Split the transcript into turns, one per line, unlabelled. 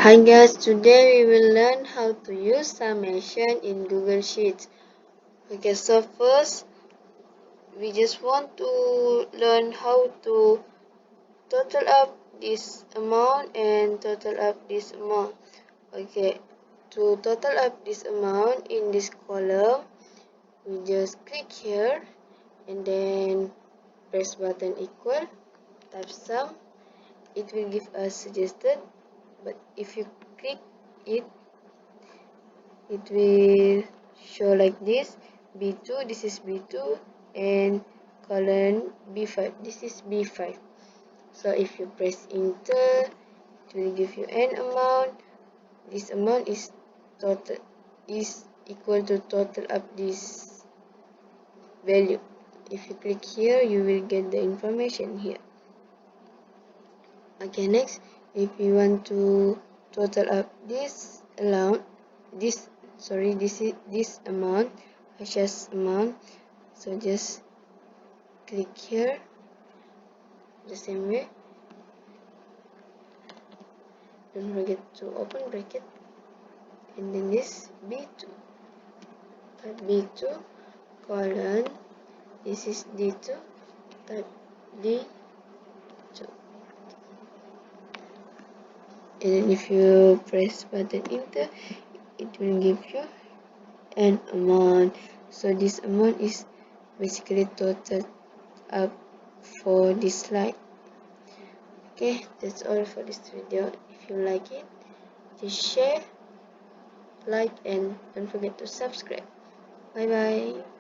Hi guys, today we will learn how to use summation in Google Sheets. Okay, so first we just want to learn how to total up this amount and total up this amount. Okay, to total up this amount in this column, we just click here and then press button equal, type sum. It will give us suggested, but if you click it, it will show like this: B2, this is B2, and colon B5, this is B5. So if you press enter, it will give you an amount. This amount is total, is equal to total up this value. If you click here, you will get the information here. Okay, next, if you want to total up this amount, this amount, Asha's amount, so just click here the same way. Don't forget to open bracket and then this B2, type B2 colon, this is D2, type D2, and then if you press button enter, it will give you an amount. So this amount is basically total up for this slide. Okay, that's all for this video. If you like it, just share, like, and don't forget to subscribe. Bye bye.